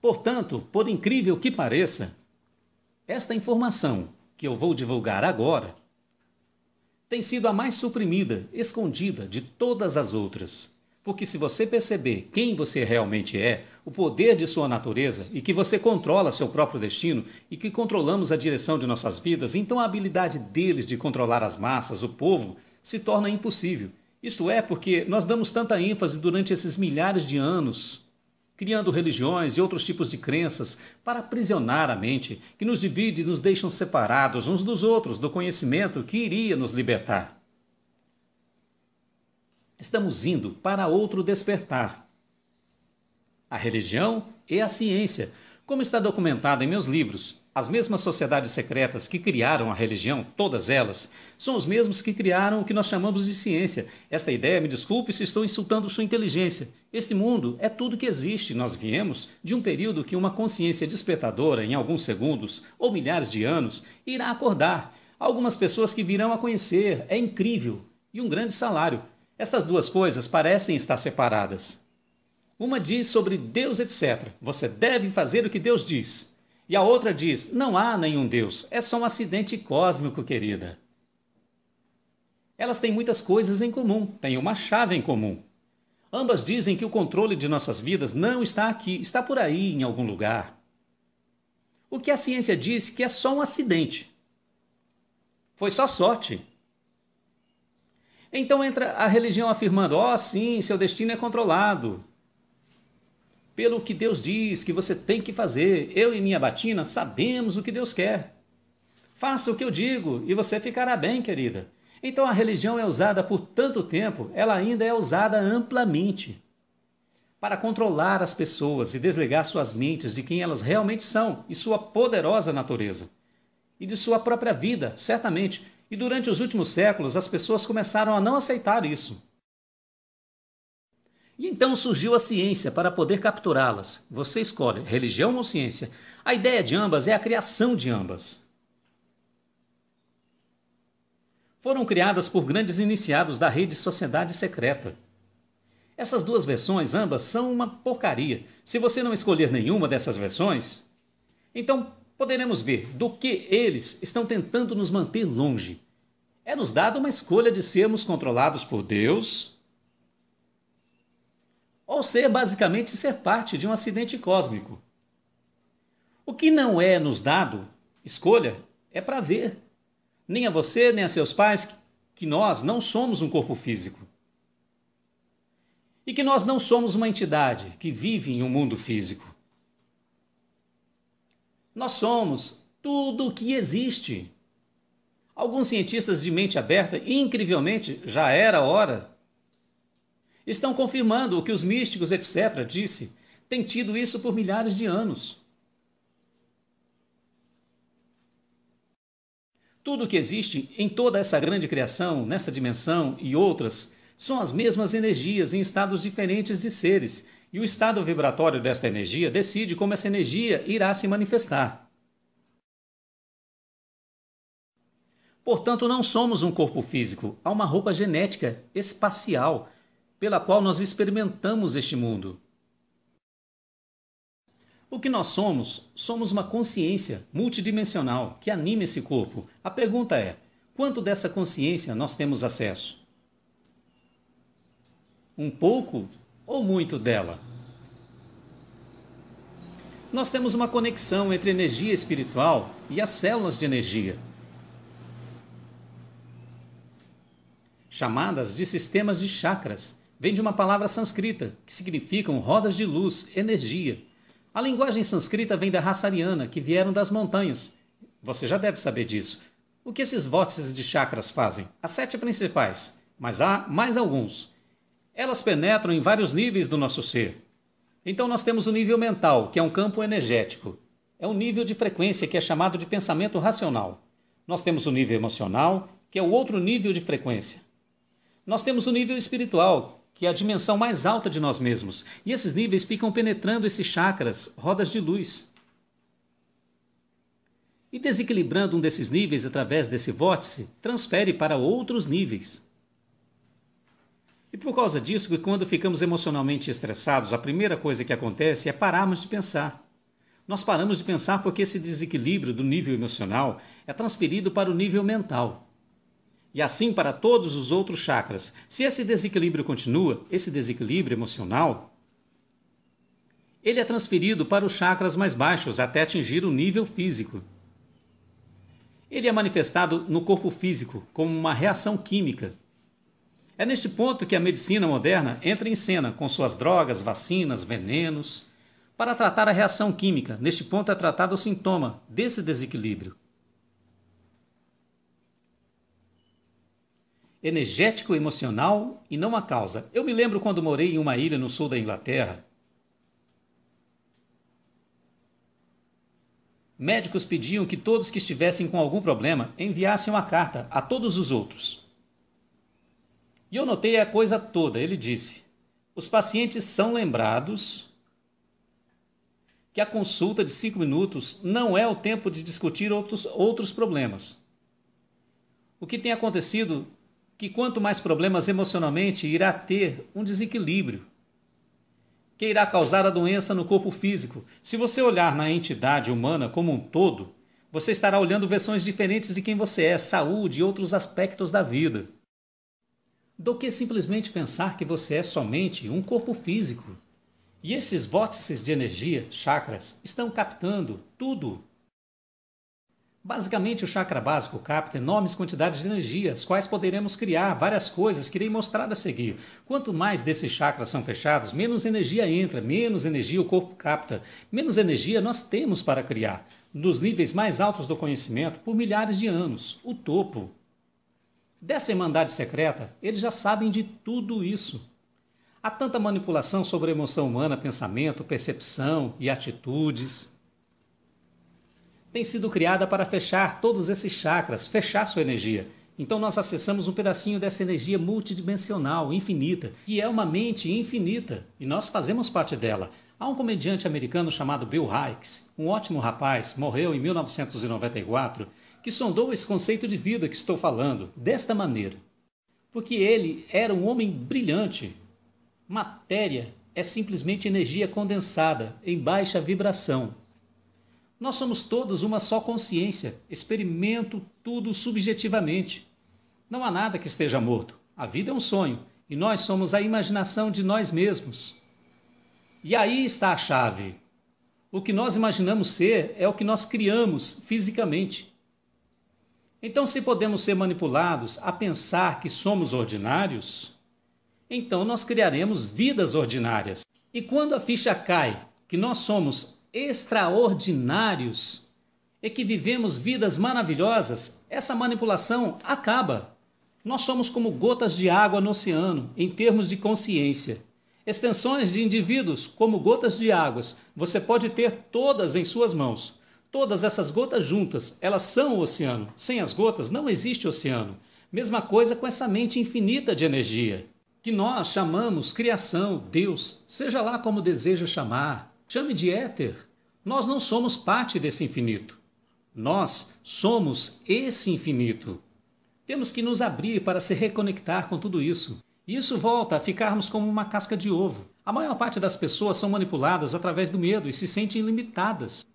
Portanto, por incrível que pareça, esta informação que eu vou divulgar agora tem sido a mais suprimida, escondida de todas as outras. Porque se você perceber quem você realmente é, o poder de sua natureza e que você controla seu próprio destino e que controlamos a direção de nossas vidas, então a habilidade deles de controlar as massas, o povo, se torna impossível. Isto é porque nós damos tanta ênfase durante esses milhares de anos, criando religiões e outros tipos de crenças para aprisionar a mente, que nos divide e nos deixam separados uns dos outros do conhecimento que iria nos libertar. Estamos indo para outro despertar. A religião e a ciência, como está documentado em meus livros. As mesmas sociedades secretas que criaram a religião, todas elas, são os mesmos que criaram o que nós chamamos de ciência. Esta ideia, me desculpe se estou insultando sua inteligência. Este mundo é tudo que existe. Nós viemos de um período que uma consciência despertadora, em alguns segundos ou milhares de anos, irá acordar. Algumas pessoas que virão a conhecer. É incrível. E um grande salário. Estas duas coisas parecem estar separadas. Uma diz sobre Deus, etc. Você deve fazer o que Deus diz. E a outra diz, não há nenhum Deus, é só um acidente cósmico, querida. Elas têm muitas coisas em comum, têm uma chave em comum. Ambas dizem que o controle de nossas vidas não está aqui, está por aí, em algum lugar. O que a ciência diz que é só um acidente. Foi só sorte. Então entra a religião afirmando, sim, seu destino é controlado pelo que Deus diz que você tem que fazer. Eu e minha batina sabemos o que Deus quer. Faça o que eu digo e você ficará bem, querida. Então a religião é usada por tanto tempo, ela ainda é usada amplamente para controlar as pessoas e desligar suas mentes de quem elas realmente são e sua poderosa natureza. E de sua própria vida, certamente. E durante os últimos séculos as pessoas começaram a não aceitar isso. E então surgiu a ciência para poder capturá-las. Você escolhe religião ou ciência. A ideia de ambas é a criação de ambas. Foram criadas por grandes iniciados da rede Sociedade Secreta. Essas duas versões, ambas, são uma porcaria. Se você não escolher nenhuma dessas versões, então poderemos ver do que eles estão tentando nos manter longe. É nos dado uma escolha de sermos controlados por Deus, ou basicamente ser parte de um acidente cósmico. O que não é nos dado, escolha, é para ver. Nem a você, nem a seus pais, que nós não somos um corpo físico. E que nós não somos uma entidade que vive em um mundo físico. Nós somos tudo o que existe. Alguns cientistas de mente aberta, incrivelmente, já era hora, estão confirmando o que os místicos, etc., disse. Tem tido isso por milhares de anos. Tudo o que existe em toda essa grande criação, nesta dimensão e outras, são as mesmas energias em estados diferentes de seres, e o estado vibratório desta energia decide como essa energia irá se manifestar. Portanto, não somos um corpo físico, há uma roupa genética espacial, pela qual nós experimentamos este mundo. O que nós somos? Somos uma consciência multidimensional que anima esse corpo. A pergunta é, quanto dessa consciência nós temos acesso? Um pouco ou muito dela? Nós temos uma conexão entre energia espiritual e as células de energia, chamadas de sistemas de chakras. Vem de uma palavra sânscrita, que significam rodas de luz, energia. A linguagem sânscrita vem da raça ariana, que vieram das montanhas. Você já deve saber disso. O que esses vórtices de chakras fazem? As 7 principais, mas há mais alguns. Elas penetram em vários níveis do nosso ser. Então nós temos o nível mental, que é um campo energético. É um nível de frequência que é chamado de pensamento racional. Nós temos o nível emocional, que é o outro nível de frequência. Nós temos o nível espiritual, que é a dimensão mais alta de nós mesmos. E esses níveis ficam penetrando esses chakras, rodas de luz. E desequilibrando um desses níveis através desse vórtice, transfere para outros níveis. E por causa disso, que quando ficamos emocionalmente estressados, a primeira coisa que acontece é pararmos de pensar. Nós paramos de pensar porque esse desequilíbrio do nível emocional é transferido para o nível mental. E assim para todos os outros chakras. Se esse desequilíbrio continua, esse desequilíbrio emocional, ele é transferido para os chakras mais baixos até atingir o nível físico. Ele é manifestado no corpo físico como uma reação química. É neste ponto que a medicina moderna entra em cena com suas drogas, vacinas, venenos, para tratar a reação química. Neste ponto é tratado o sintoma desse desequilíbrio. Energético, emocional e não a causa. Eu me lembro quando morei em uma ilha no sul da Inglaterra. Médicos pediam que todos que estivessem com algum problema enviassem uma carta a todos os outros. E eu notei a coisa toda. Ele disse: os pacientes são lembrados que a consulta de 5 minutos não é o tempo de discutir outros problemas. O que tem acontecido é que quanto mais problemas emocionalmente, irá ter um desequilíbrio, que irá causar a doença no corpo físico. Se você olhar na entidade humana como um todo, você estará olhando versões diferentes de quem você é, saúde e outros aspectos da vida, do que simplesmente pensar que você é somente um corpo físico. E esses vórtices de energia, chakras, estão captando tudo. Basicamente, o chakra básico capta enormes quantidades de energia, as quais poderemos criar várias coisas que irei mostrar a seguir. Quanto mais desses chakras são fechados, menos energia entra, menos energia o corpo capta, menos energia nós temos para criar. Nos níveis mais altos do conhecimento, por milhares de anos, o topo. Dessa irmandade secreta, eles já sabem de tudo isso. Há tanta manipulação sobre a emoção humana, pensamento, percepção e atitudes. Tem sido criada para fechar todos esses chakras, fechar sua energia. Então nós acessamos um pedacinho dessa energia multidimensional, infinita, que é uma mente infinita, e nós fazemos parte dela. Há um comediante americano chamado Bill Hicks, um ótimo rapaz, morreu em 1994, que sondou esse conceito de vida que estou falando, desta maneira. Porque ele era um homem brilhante. Matéria é simplesmente energia condensada, em baixa vibração. Nós somos todos uma só consciência, experimento tudo subjetivamente. Não há nada que esteja morto. A vida é um sonho, e nós somos a imaginação de nós mesmos. E aí está a chave. O que nós imaginamos ser é o que nós criamos fisicamente. Então, se podemos ser manipulados a pensar que somos ordinários, então nós criaremos vidas ordinárias. E quando a ficha cai que nós somos extraordinários e que vivemos vidas maravilhosas, essa manipulação acaba. Nós somos como gotas de água no oceano, em termos de consciência. Extensões de indivíduos como gotas de águas, você pode ter todas em suas mãos. Todas essas gotas juntas, elas são o oceano. Sem as gotas não existe oceano. Mesma coisa com essa mente infinita de energia, que nós chamamos criação, Deus, seja lá como deseja chamar. Chame de éter. Nós não somos parte desse infinito. Nós somos esse infinito. Temos que nos abrir para se reconectar com tudo isso. E isso volta a ficarmos como uma casca de ovo. A maior parte das pessoas são manipuladas através do medo e se sentem limitadas.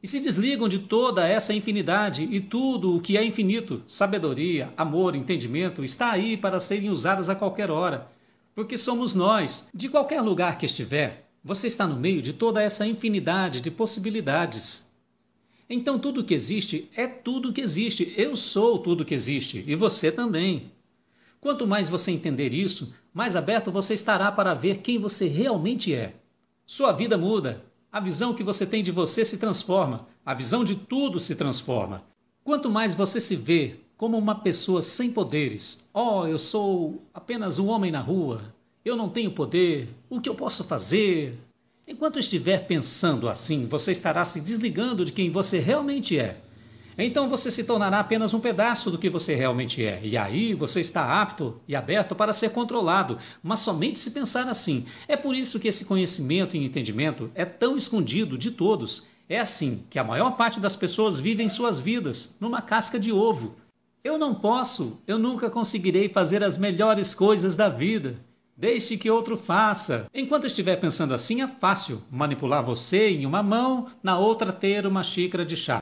E se desligam de toda essa infinidade e tudo o que é infinito, sabedoria, amor, entendimento, está aí para serem usadas a qualquer hora. Porque somos nós. De qualquer lugar que estiver, você está no meio de toda essa infinidade de possibilidades. Então tudo que existe é tudo que existe. Eu sou tudo que existe e você também. Quanto mais você entender isso, mais aberto você estará para ver quem você realmente é. Sua vida muda. A visão que você tem de você se transforma. A visão de tudo se transforma. Quanto mais você se vê como uma pessoa sem poderes. Oh, eu sou apenas um homem na rua. Eu não tenho poder. O que eu posso fazer? Enquanto estiver pensando assim, você estará se desligando de quem você realmente é. Então você se tornará apenas um pedaço do que você realmente é. E aí você está apto e aberto para ser controlado, mas somente se pensar assim. É por isso que esse conhecimento e entendimento é tão escondido de todos. É assim que a maior parte das pessoas vivem suas vidas, numa casca de ovo. Eu não posso, eu nunca conseguirei fazer as melhores coisas da vida. Deixe que outro faça. Enquanto estiver pensando assim, é fácil manipular você em uma mão, na outra ter uma xícara de chá.